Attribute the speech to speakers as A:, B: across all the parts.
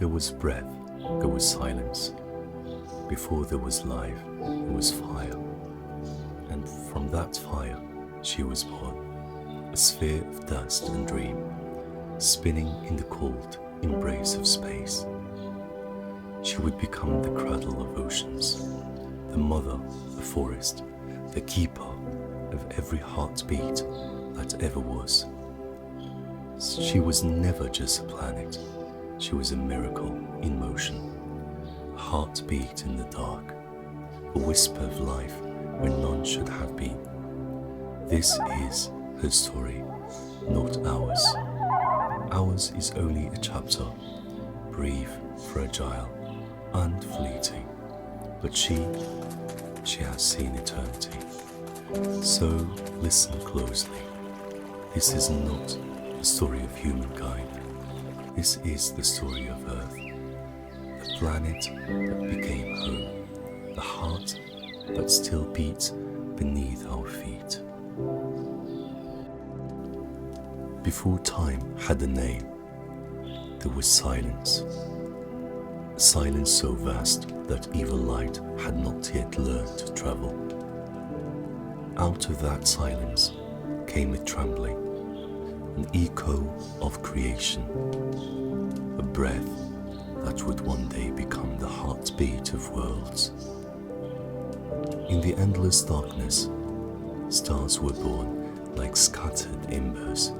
A: there was breath, there was silence. Before there was life, there was fire. And from that fire, she was born, a sphere of dust and dream, spinning in the cold embrace of space. She would become the cradle of oceans, the mother of forest, the keeper of every heartbeat that ever was. She was never just a planet, she was a miracle in motion, a heartbeat in the dark, a whisper of life when none should have been. This is her story, not ours. Ours is only a chapter, brief, fragile, and fleeting, but she has seen eternity. So listen closely. This is not the story of humankind. This is the story of Earth, the planet that became home, the heart that still beats beneath our feet. Before time had a name, there was silence. Silence so vast that evil light had not yet learned to travel. Out of that silence came a trembling, an echo of creation, a breath that would one day become the heartbeat of worlds. In the endless darkness, stars were born like scattered embers,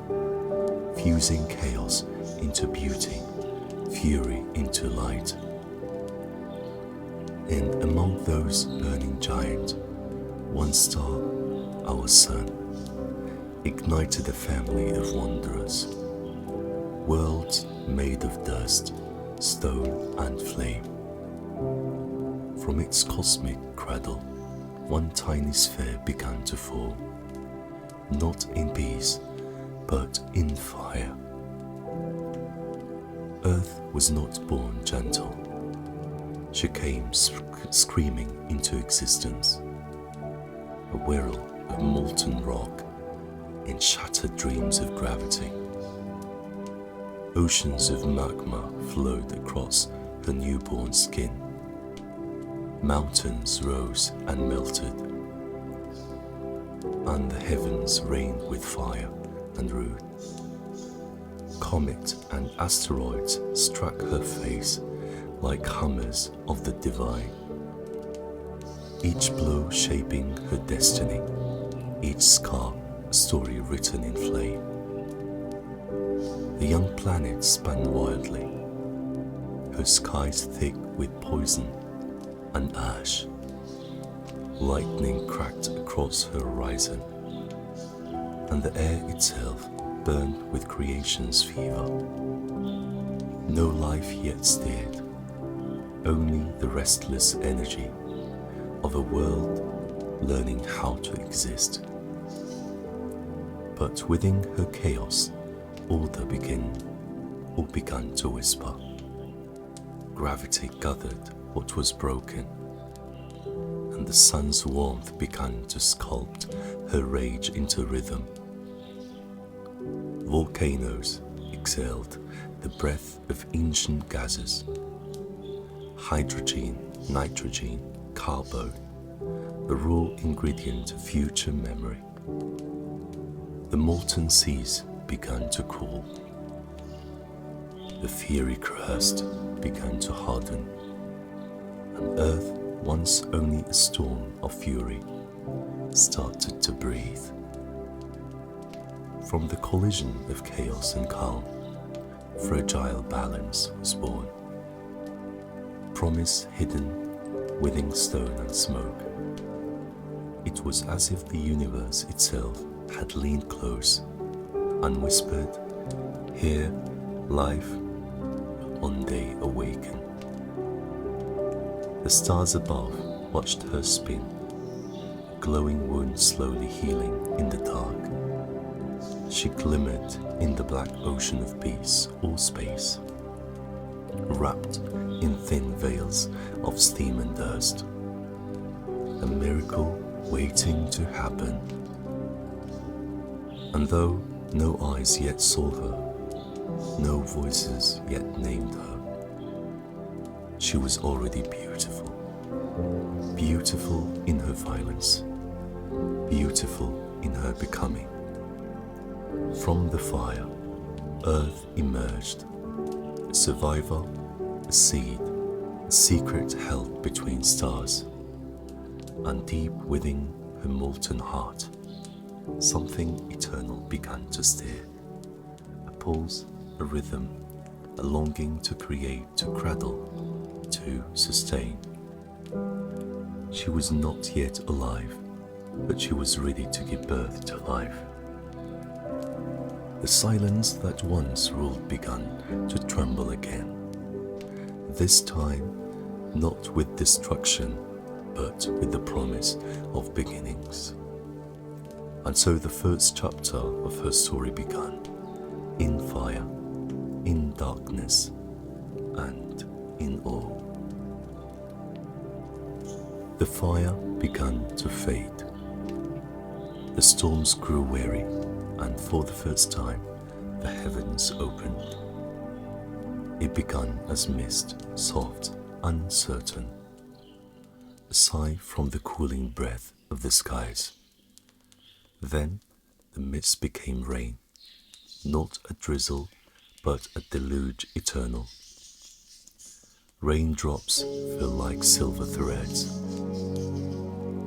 A: fusing chaos into beauty, fury into light. And among those burning giants, one star, our sun, ignited a family of wanderers, worlds made of dust, stone and flame. From its cosmic cradle, one tiny sphere began to form, not in peace, but in fire. Earth was not born gentle. She came screaming into existence, a whirl of molten rock and shattered dreams of gravity. Oceans of magma flowed across her newborn skin. Mountains rose and melted, and the heavens rained with fire and ruin. Comet and asteroids struck her face like hammers of the divine, each blow shaping her destiny, each scar a story written in flame. The young planet spun wildly, her skies thick with poison and ash. Lightning cracked across her horizon, and the air itself burned with creation's fever. No life yet stirred, only the restless energy of a world learning how to exist. But within her chaos, order began to whisper. Gravity gathered what was broken, and the sun's warmth began to sculpt her rage into rhythm. Volcanoes exhaled the breath of ancient gases. Hydrogen, nitrogen, carbon, the raw ingredient of future memory. The molten seas began to cool. The fiery crust began to harden, and Earth, once only a storm of fury, started to breathe. From the collision of chaos and calm, fragile balance was born. Promise hidden within stone and smoke. It was as if the universe itself had leaned close and whispered, "Here, life will one day awaken." The stars above watched her spin, a glowing wound slowly healing in the dark. She glimmered in the black ocean of peace or space, wrapped in thin veils of steam and dust. A miracle waiting to happen. And though no eyes yet saw her, no voices yet named her, she was already beautiful. Beautiful in her violence, beautiful in her becoming. From the fire, Earth emerged, a survivor, a seed, a secret held between stars. And deep within her molten heart, something eternal began to stir. A pulse, a rhythm, a longing to create, to cradle, to sustain. She was not yet alive, but she was ready to give birth to life. The silence that once ruled began to tremble again. This time, not with destruction, but with the promise of beginnings. And so the first chapter of her story began, in fire, in darkness, and in awe. The fire began to fade. The storms grew weary, and for the first time, the heavens opened. It began as mist, soft, uncertain, a sigh from the cooling breath of the skies. Then the mist became rain, not a drizzle, but a deluge eternal. Raindrops fell like silver threads,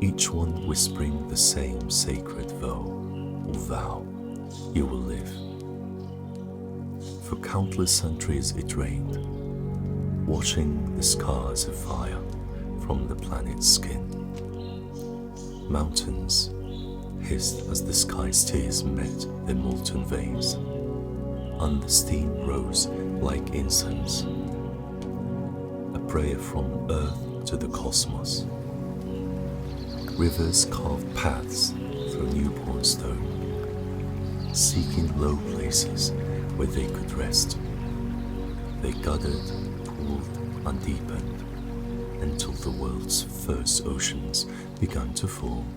A: each one whispering the same sacred vow, you will live. For countless centuries it rained, washing the scars of fire from the planet's skin. Mountains hissed as the sky's tears met their molten veins, and the steam rose like incense, a prayer from Earth to the cosmos. Rivers carved paths through newborn stone, seeking low places where they could rest. They gathered, pooled, and deepened until the world's first oceans began to form.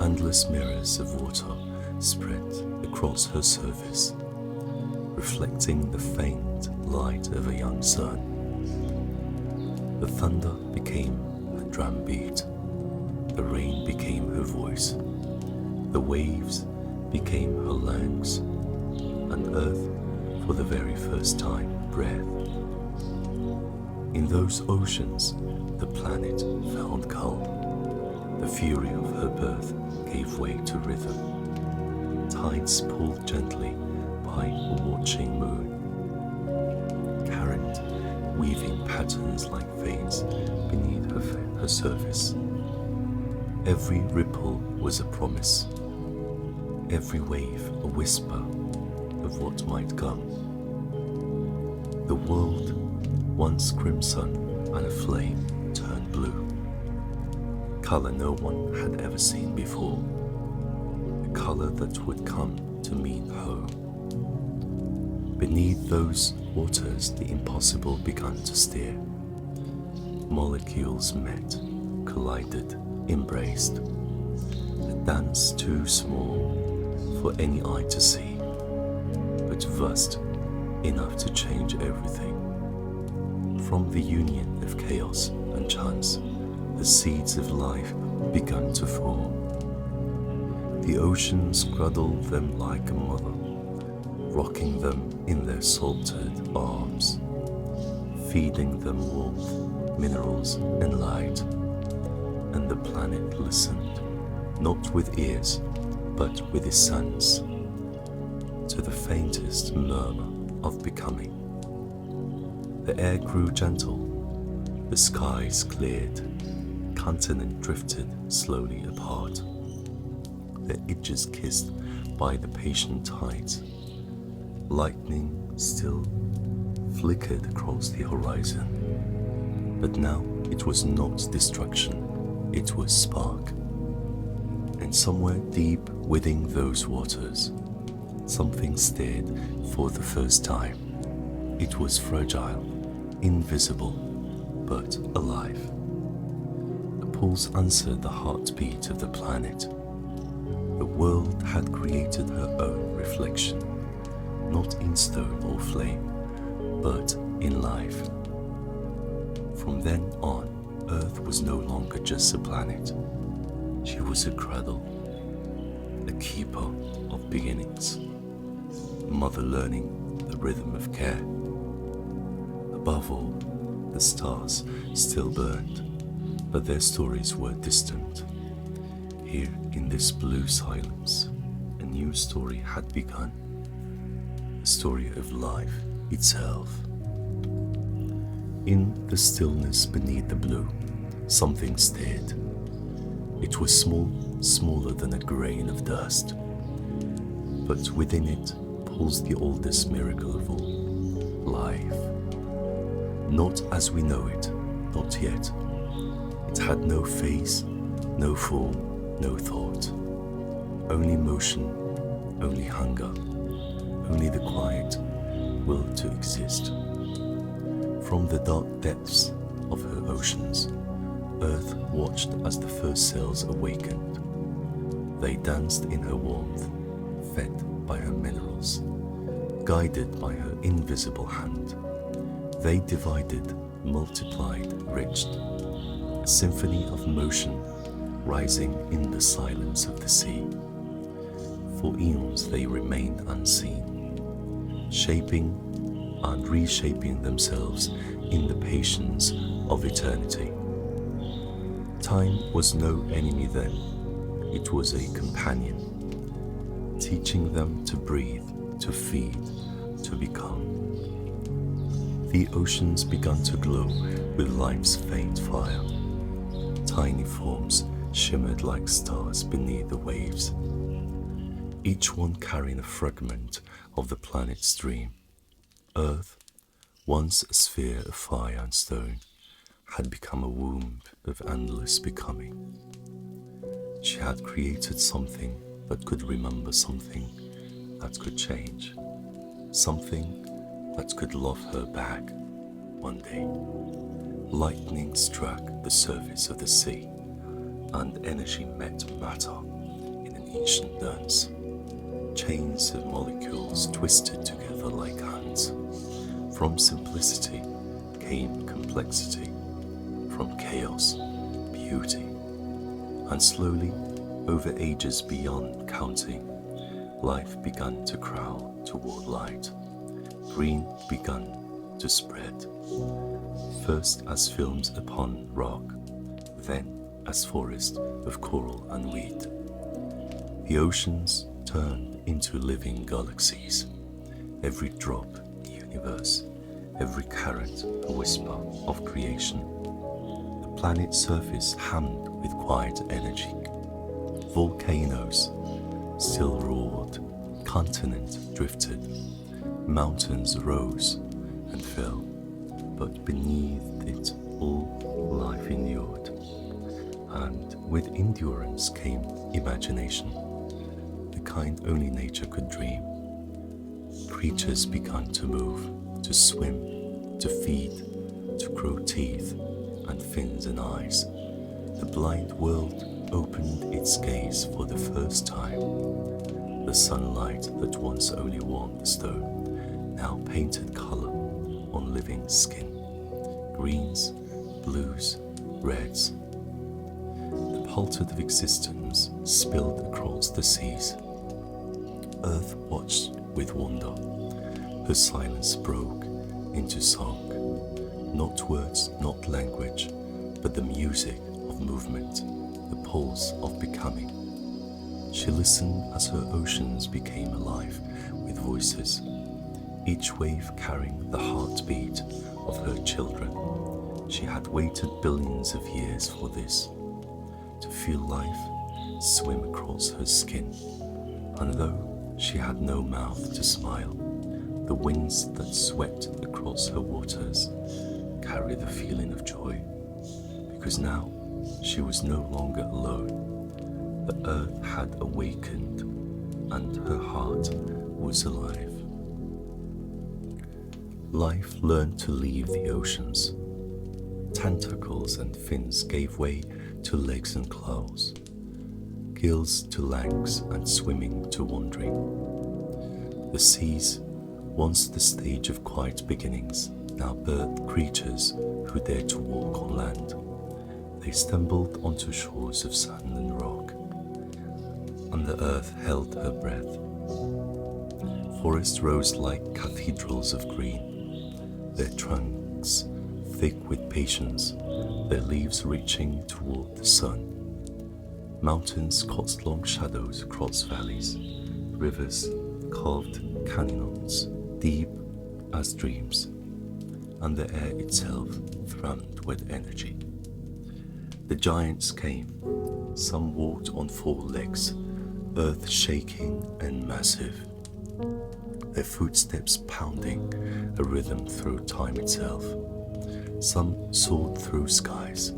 A: Endless mirrors of water spread across her surface, reflecting the faint light of a young sun. The thunder became her drumbeat, the rain became her voice, the waves became her lungs, and earth, for the very first time, breath. In those oceans, the planet found calm. The fury of her birth gave way to rhythm. Tides pulled gently by a watching moon. Current weaving patterns like veins beneath her surface. Every ripple was a promise. Every wave a whisper of what might come. The world, once crimson and aflame, turned blue. Color no one had ever seen before. A color that would come to mean home. Beneath those waters, the impossible began to stir. Molecules met, collided, embraced. A dance too small for any eye to see, but vast enough to change everything. From the union of chaos and chance, the seeds of life began to form. The oceans cradled them like a mother, rocking them in their salted arms, feeding them warmth, minerals, and light. And the planet listened, not with ears, but with his sense, to the faintest murmur of becoming. The air grew gentle, the skies cleared, continent drifted slowly apart, their edges kissed by the patient tides. Lightning still flickered across the horizon, but now it was not destruction, it was spark. And somewhere deep within those waters, something stirred for the first time. It was fragile, invisible, but alive. A pulse answered the heartbeat of the planet. The world had created her own reflection, not in stone or flame, but in life. From then on, Earth was no longer just a planet. She was a cradle, a keeper of beginnings, a mother learning the rhythm of care. Above all, the stars still burned, but their stories were distant. Here in this blue silence, a new story had begun, the story of life itself. In the stillness beneath the blue, something stirred. It was small, smaller than a grain of dust, but within it pulsed the oldest miracle of all, life. Not as we know it, not yet. It had no face, no form, no thought. Only motion, only hunger, only the quiet will to exist. From the dark depths of her oceans, Earth watched as the first cells awakened. They danced in her warmth, fed by her minerals, guided by her invisible hand. They divided, multiplied, enriched, a symphony of motion rising in the silence of the sea. For eons they remained unseen, shaping and reshaping themselves in the patience of eternity. Time was no enemy then, it was a companion, teaching them to breathe, to feed, to become. The oceans began to glow with life's faint fire. Tiny forms shimmered like stars beneath the waves, each one carrying a fragment of the planet's dream. Earth, once a sphere of fire and stone, had become a womb of endless becoming. She had created something that could remember something that could change, something that could love her back one day. Lightning struck the surface of the sea, and energy met matter in an ancient dance. Chains of molecules twisted together like hands. From simplicity came complexity, from chaos, beauty, and slowly, over ages beyond counting, life began to crowd toward light. Green began to spread, first as films upon rock, then as forest of coral and weed. The oceans turned into living galaxies, every drop a universe, every carat a whisper of creation. The planet's surface hummed with quiet energy. Volcanoes still roared, continents drifted, mountains rose and fell, but beneath it all life endured. And with endurance came imagination, the kind only nature could dream. Creatures began to move, to swim, to feed, to grow teeth and fins and eyes. The blind world opened its gaze for the first time. The sunlight that once only warmed the stone now painted color on living skin. Greens, blues, reds. The pulsate of existence spilled across the seas. Earth watched with wonder. Her silence broke into song. Not words, not language, but the music of movement, the pulse of becoming. She listened as her oceans became alive with voices, each wave carrying the heartbeat of her children. She had waited billions of years for this, to feel life swim across her skin. And though she had no mouth to smile, the winds that swept across her waters carried the feeling of joy, because now she was no longer alone. The earth had awakened, and her heart was alive. Life learned to leave the oceans. Tentacles and fins gave way to legs and claws, gills to legs and swimming to wandering. The seas, once the stage of quiet beginnings, now birthed creatures who dared to walk on land. They stumbled onto shores of sand and rock, and the earth held her breath. Forests rose like cathedrals of green, their trunks thick with patience, their leaves reaching toward the sun. Mountains cast long shadows across valleys, rivers carved canyons deep as dreams, and the air itself thrummed with energy. The giants came. Some walked on four legs, earth shaking and massive, their footsteps pounding a rhythm through time itself. Some soared through skies,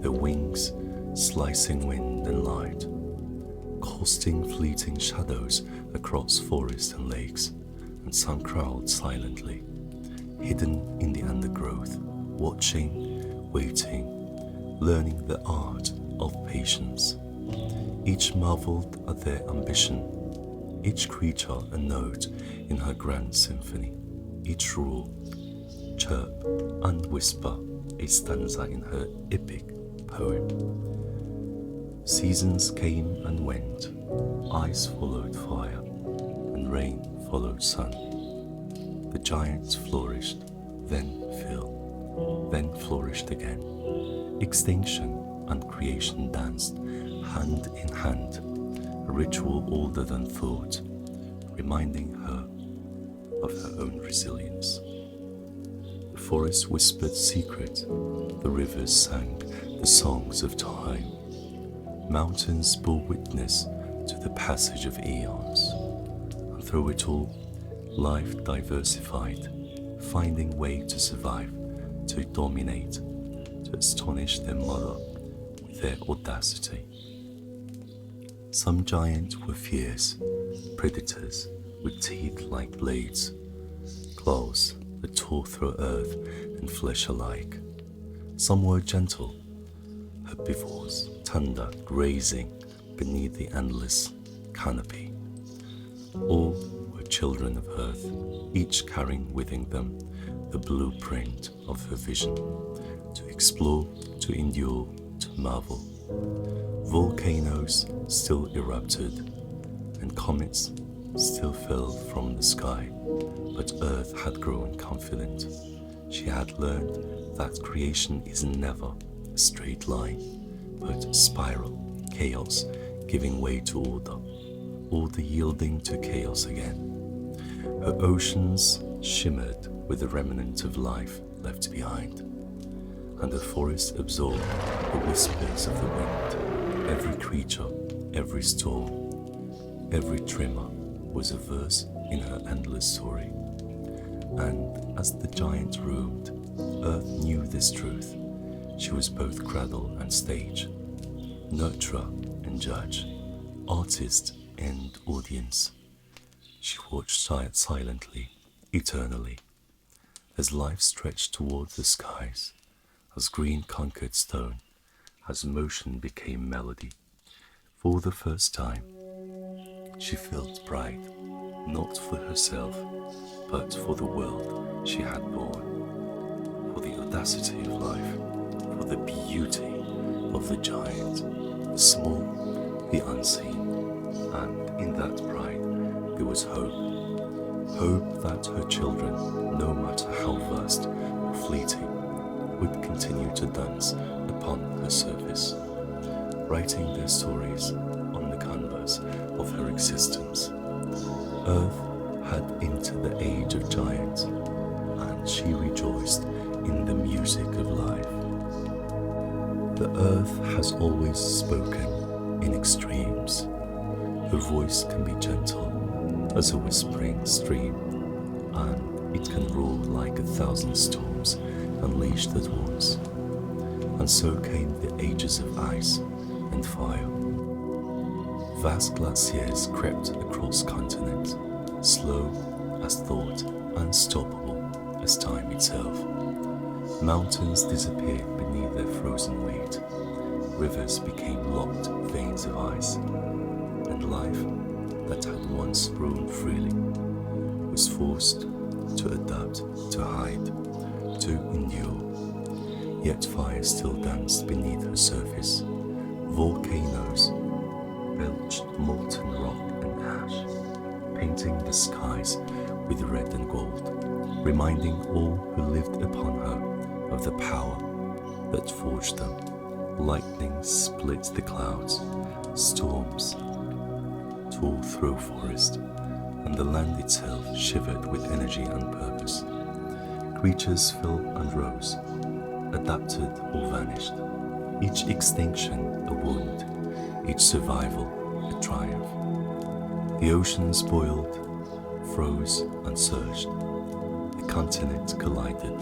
A: their wings slicing wind and light, casting fleeting shadows across forests and lakes, and some crawled silently, hidden in the undergrowth, watching, waiting, learning the art of patience. Each marveled at their ambition, each creature a note in her grand symphony, each rule, chirp, and whisper a stanza in her epic poem. Seasons came and went, ice followed fire, and rain followed sun. The giants flourished, then fell, then flourished again. Extinction and creation danced hand in hand, a ritual older than thought, reminding her of her own resilience. The forest whispered secret, the rivers sang the songs of time. Mountains bore witness to the passage of eons, and through it all, life diversified, finding way to survive, to dominate, to astonish their mother with their audacity. Some giants were fierce, predators with teeth like blades, claws that tore through earth and flesh alike. Some were gentle, herbivores, tender, grazing beneath the endless canopy. All were children of earth, each carrying within them the blueprint of her vision, to explore, to endure, to marvel. Volcanoes still erupted, and comets still fell from the sky, but Earth had grown confident. She had learned that creation is never a straight line, but a spiral, chaos giving way to order yielding to chaos again. Her oceans shimmered with the remnant of life left behind, and the forest absorbed the whispers of the wind. Every creature, every storm, every tremor was a verse in her endless story. And as the giant roamed, Earth knew this truth. She was both cradle and stage, nurturer and judge, artist and audience. She watched silently, eternally, as life stretched toward the skies, as green conquered stone, as motion became melody. For the first time, she felt pride, not for herself, but for the world she had born, for the audacity of life, for the beauty of the giant, the small, the unseen. And in that pride, there was hope that her children, no matter how vast or fleeting, would continue to dance upon her surface, writing their stories on the canvas of her existence. Earth had entered the age of giants, and she rejoiced in the music of life. The earth has always spoken in extremes. Her voice can be gentle as a whispering stream, and it can roar like 1,000 storms unleashed at once. And so came the ages of ice and fire. Vast glaciers crept across continents, slow as thought, unstoppable as time itself. Mountains disappeared beneath their frozen weight. Rivers became locked veins of ice, and life that had once roamed freely was forced to adapt, to hide, to endure. Yet fire still danced beneath her surface. Volcanoes belched molten rock and ash, painting the skies with red and gold, reminding all who lived upon her of the power that forged them. Lightning split the clouds, storms tore through forest, and the land itself shivered with energy and purpose. Creatures fell and rose, adapted or vanished, each extinction a wound, each survival a triumph. The oceans boiled, froze and surged. The continents collided,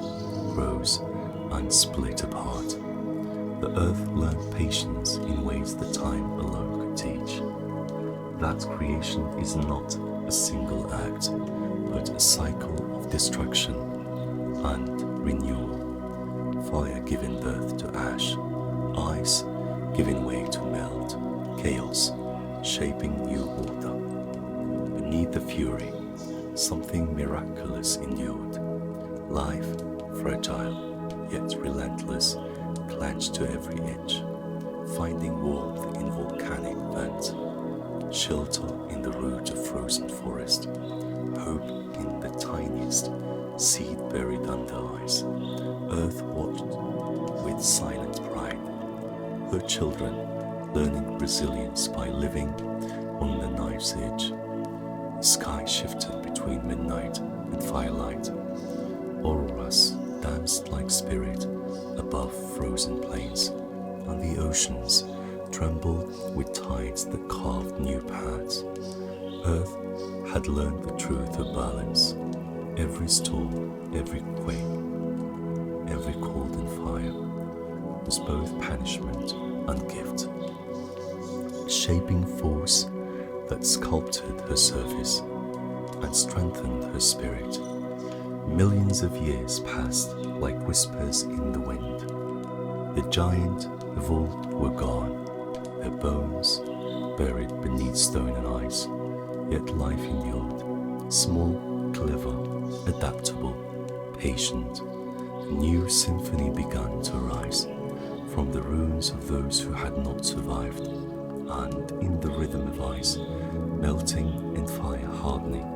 A: rose and split apart. The earth learned patience in ways that time alone could teach. That creation is not a single act, but a cycle of destruction and renewal. Fire giving birth to ash, ice giving way to melt, chaos shaping new order. Beneath the fury, something miraculous endured. Life, fragile yet relentless, clenched to every inch, finding warmth in volcanic vents, shelter in the root of frozen forest, hope in the tiniest seed buried under ice. Earth watched with silent pride, her children learning resilience by living on the knife's edge. The sky shifted between midnight and firelight. Auroras danced like spirit above frozen plains, and the oceans trembled with tides that carved new paths. Earth had learned the truth of balance. Every storm, every quake, every cold and fire was both punishment and gift, a shaping force that sculpted her surface and strengthened her spirit. Millions of years passed like whispers in the wind. The giant of old were gone, their bones buried beneath stone and ice, yet life endured, small, clever, adaptable, patient. A new symphony began to rise from the ruins of those who had not survived, and in the rhythm of ice, melting and fire hardening,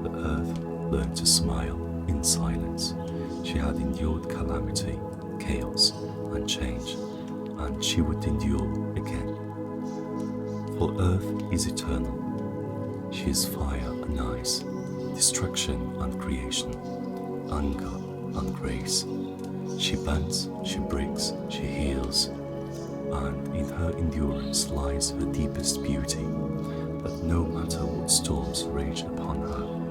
A: the earth learned to smile in silence. She had endured calamity, chaos, and change, and she would endure again. For earth is eternal. She is fire and ice, destruction and creation, anger and grace. She bends, she breaks, she heals, and in her endurance lies her deepest beauty, that no matter what storms rage upon her,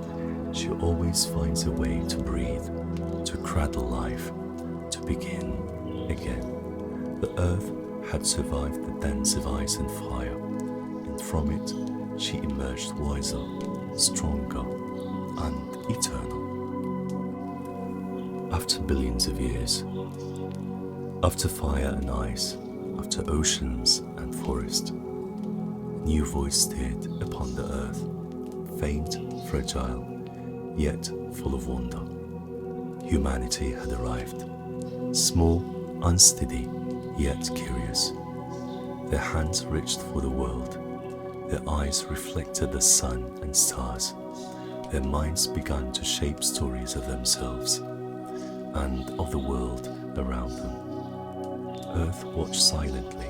A: she always finds a way to breathe, to cradle life, to begin again. The earth had survived the dance of ice and fire, and from it she emerged wiser, stronger, and eternal. After billions of years, after fire and ice, after oceans and forest, a new voice stirred upon the earth, faint, fragile, yet full of wonder. Humanity had arrived, small, unsteady, yet curious. Their hands reached for the world, their eyes reflected the sun and stars, their minds began to shape stories of themselves and of the world around them. Earth watched silently.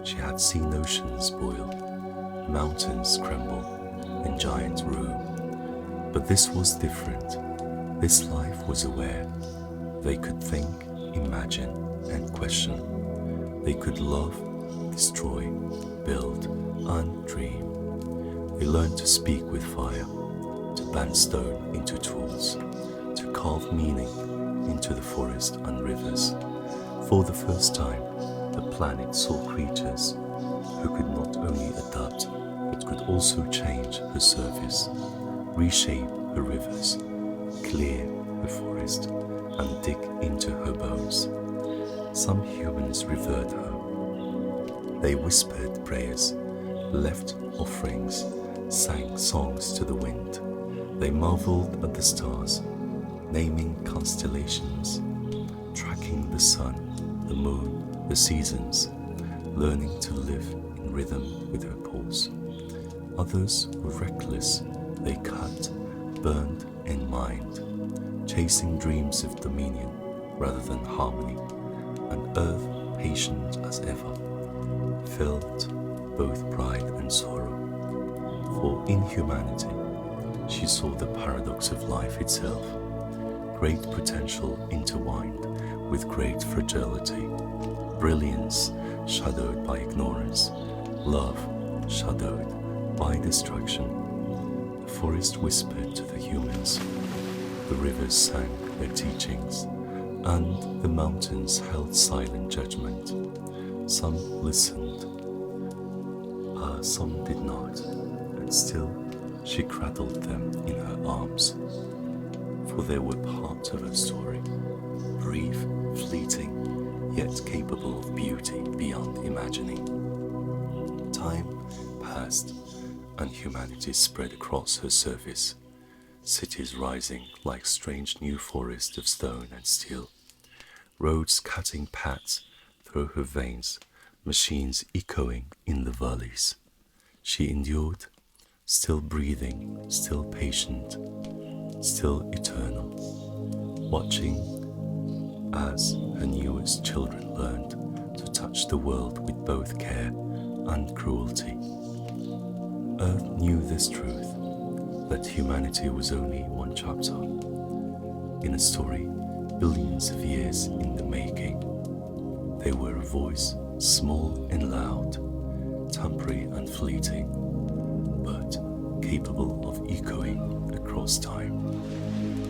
A: She had seen oceans boil, mountains crumble, and giants rule. But this was different. This life was aware. They could think, imagine, and question. They could love, destroy, build, and dream. They learned to speak with fire, to bend stone into tools, to carve meaning into the forest and rivers. For the first time, the planet saw creatures who could not only adapt, but could also change her surface, reshape her rivers, clear her forest, and dig into her bones. Some humans revered her. They whispered prayers, left offerings, sang songs to the wind. They marveled at the stars, naming constellations, tracking the sun, the moon, the seasons, learning to live in rhythm with her pulse. Others were reckless, they cut, burned in mind, chasing dreams of dominion rather than harmony, and earth, patient as ever, felt both pride and sorrow. For in humanity, she saw the paradox of life itself, great potential intertwined with great fragility, brilliance shadowed by ignorance, love shadowed by destruction. The forest whispered to the humans, the rivers sang their teachings, and the mountains held silent judgment. Some listened, some did not, and still she cradled them in her arms, for they were part of her story, brief, fleeting, yet capable of beauty beyond imagining. Time passed, and humanity spread across her surface, cities rising like strange new forests of stone and steel, roads cutting paths through her veins, machines echoing in the valleys. She endured, still breathing, still patient, still eternal, watching as her newest children learned to touch the world with both care and cruelty. Earth knew this truth, that humanity was only one chapter in a story billions of years in the making. They were a voice, small and loud, temporary and fleeting, but capable of echoing across time.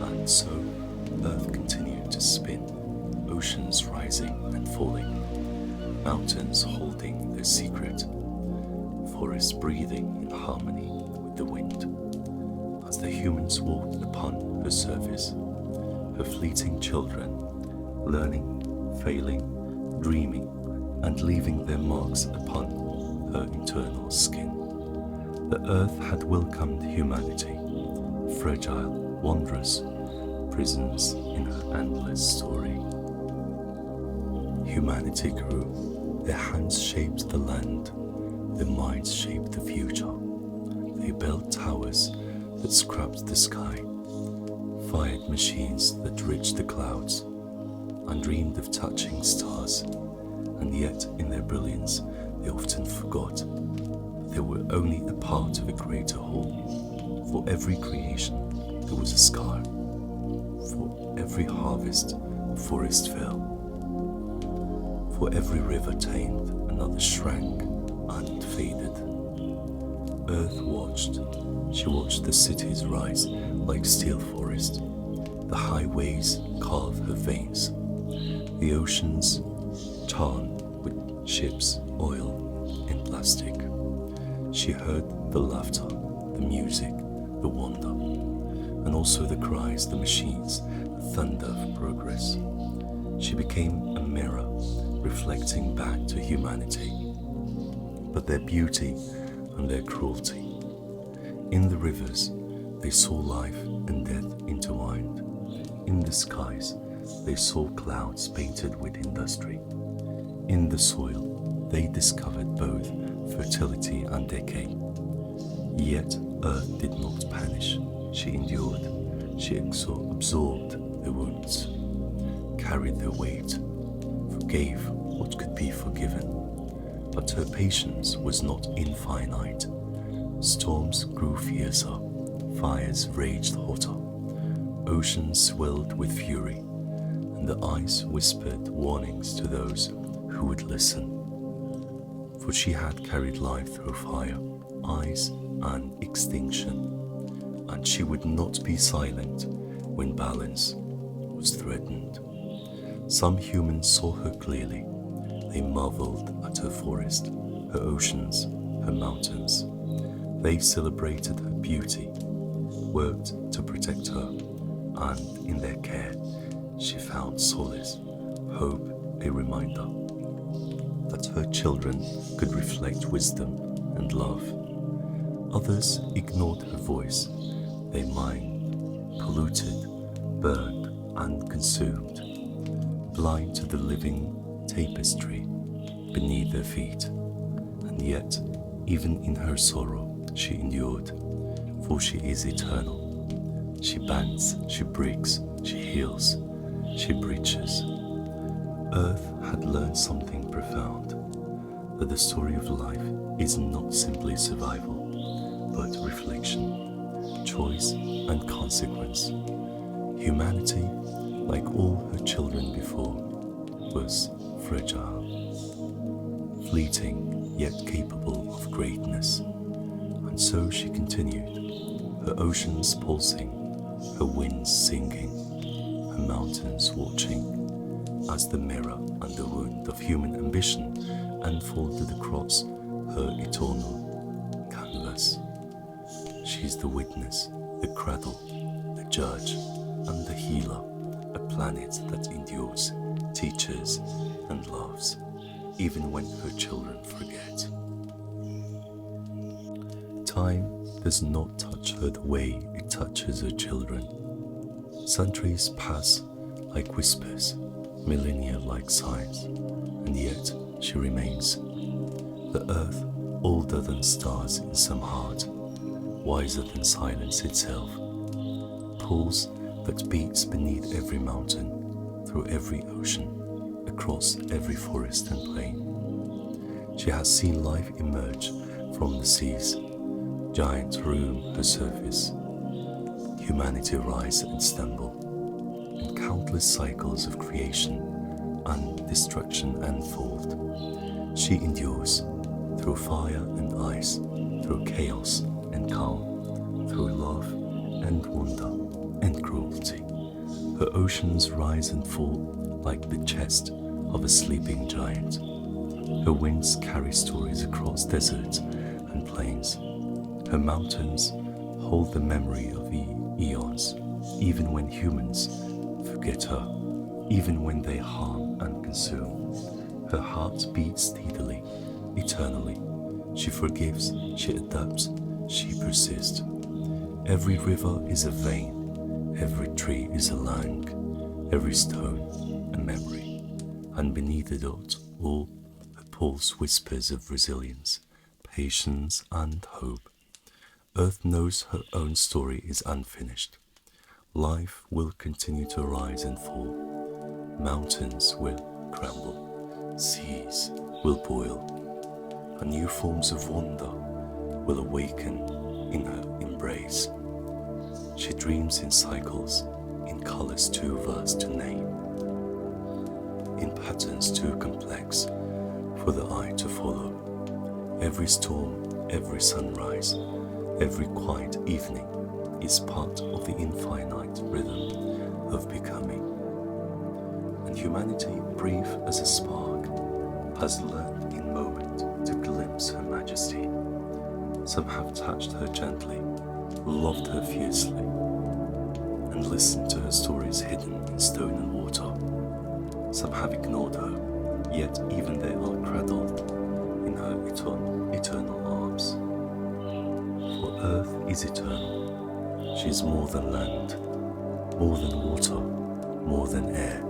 A: And so, Earth continued to spin, oceans rising and falling, mountains holding their secret, forests breathing in harmony with the wind. As the humans walked upon her surface, her fleeting children, learning, failing, dreaming, and leaving their marks upon her internal skin. The earth had welcomed humanity, fragile, wondrous, prisons in her endless story. Humanity grew, their hands shaped the land, their minds shaped the future. They built towers that scrapped the sky, fired machines that reached the clouds, and dreamed of touching stars, and yet in their brilliance they often forgot that they were only a part of a greater whole. For every creation there was a scar, for every harvest a forest fell, for every river tamed another shrank and faded. Earth watched, she watched the cities rise like steel forest, the highways carve her veins, the oceans charm with ships, oil, and plastic. She heard the laughter, the music, the wonder, and also the cries, the machines, the thunder of progress. She became a mirror, reflecting back to humanity, but their beauty and their cruelty. In the rivers, they saw life and death intertwined. In the skies, they saw clouds painted with industry. In the soil, they discovered both fertility and decay. Yet Earth did not punish, she endured, she absorbed the wounds, carried their weight, forgave what could be forgiven. But her patience was not infinite. Storms grew fiercer, fires raged hotter, oceans swelled with fury, and the ice whispered warnings to those who would listen. For she had carried life through fire, ice, and extinction, and she would not be silent when balance was threatened. Some humans saw her clearly. They marveled at her forest, her oceans, her mountains. They celebrated her beauty, worked to protect her, and in their care, she found solace, hope, a reminder that her children could reflect wisdom and love. Others ignored her voice, their mind polluted, burned and consumed, blind to the living tapestry beneath their feet. And yet, even in her sorrow, she endured, for she is eternal. She bends, she breaks, she heals, she breaches. Earth had learned something profound, that the story of life is not simply survival, but reflection, choice, and consequence. Humanity, like all her children before, was fragile, fleeting yet capable of greatness. And so she continued, her oceans pulsing, her winds singing, her mountains watching, as the mirror and the wound of human ambition unfolded across her eternal canvas. She is the witness, the cradle, the judge, and the healer, a planet that endures, teaches, and loves, even when her children forget. Time does not touch her the way it touches her children. Centuries pass like whispers, millennia like sighs, and yet she remains. The earth, older than stars in some heart, wiser than silence itself, pulse that beats beneath every mountain, through every ocean, across every forest and plain. She has seen life emerge from the seas, giants roam her surface, humanity rise and stumble, and countless cycles of creation and destruction unfold. She endures through fire and ice, through chaos and calm, through love and wonder and cruelty. Her oceans rise and fall like the chest of a sleeping giant. Her winds carry stories across deserts and plains. Her mountains hold the memory of the eons, even when humans forget her, even when they harm and consume. Her heart beats steadily, eternally. She forgives, she adapts, she persists. Every river is a vein, every tree is a lung, every stone a memory, and beneath it all, her pulse whispers of resilience, patience, and hope. Earth knows her own story is unfinished. Life will continue to rise and fall. Mountains will crumble, seas will boil, and new forms of wonder will awaken in her embrace. She dreams in cycles, in colors too vast to name, in patterns too complex for the eye to follow. Every storm, every sunrise, every quiet evening is part of the infinite rhythm of becoming. And humanity, brief as a spark, has learned in moment to glimpse her majesty. Some have touched her gently, loved her fiercely, and listened to her stories hidden in stone and water. Some have ignored her, yet even they are cradled in her eternal arms. For earth is eternal. She is more than land, more than water, more than air.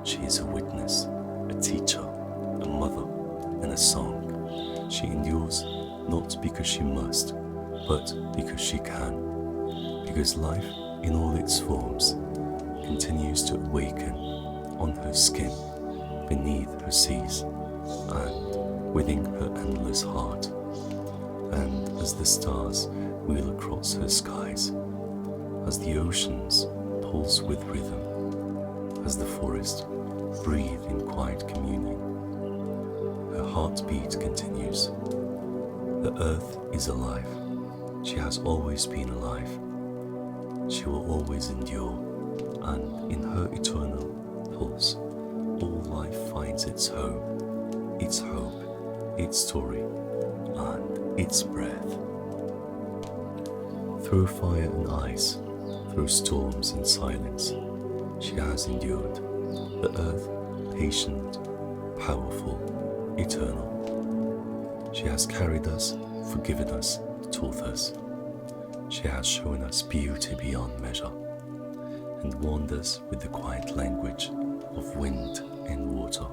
A: She is a witness, a teacher, a mother, and a song. She endures not because she must, but because she can. Because life, in all its forms, continues to awaken on her skin, beneath her seas, and within her endless heart. And as the stars wheel across her skies, as the oceans pulse with rhythm, as the forest breathe in quiet communion, her heartbeat continues. The earth is alive. She has always been alive. She will always endure, and in her eternal pulse, all life finds its home, its hope, its story, and its breath. Through fire and ice, through storms and silence, she has endured. The earth, patient, powerful, eternal. She has carried us, forgiven us, taught us. She has shown us beauty beyond measure. and wanders with the quiet language of wind and water.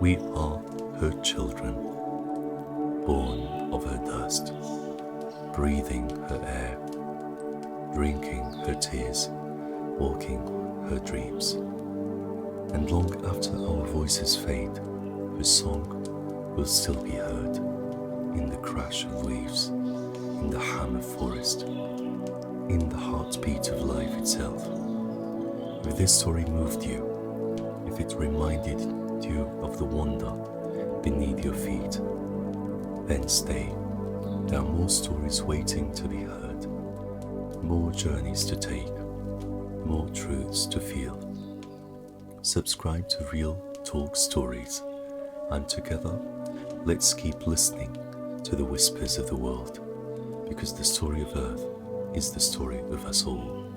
A: We are her children, born of her dust, breathing her air, drinking her tears, walking her dreams. And long after our voices fade, her song will still be heard in the crash of waves, in the hum of forest, in the heartbeat of life itself. If this story moved you, if it reminded you of the wonder beneath your feet, then stay. There are more stories waiting to be heard, more journeys to take, more truths to feel. Subscribe to Real Talk Stories, and together, let's keep listening to the whispers of the world, because the story of Earth is the story of us all.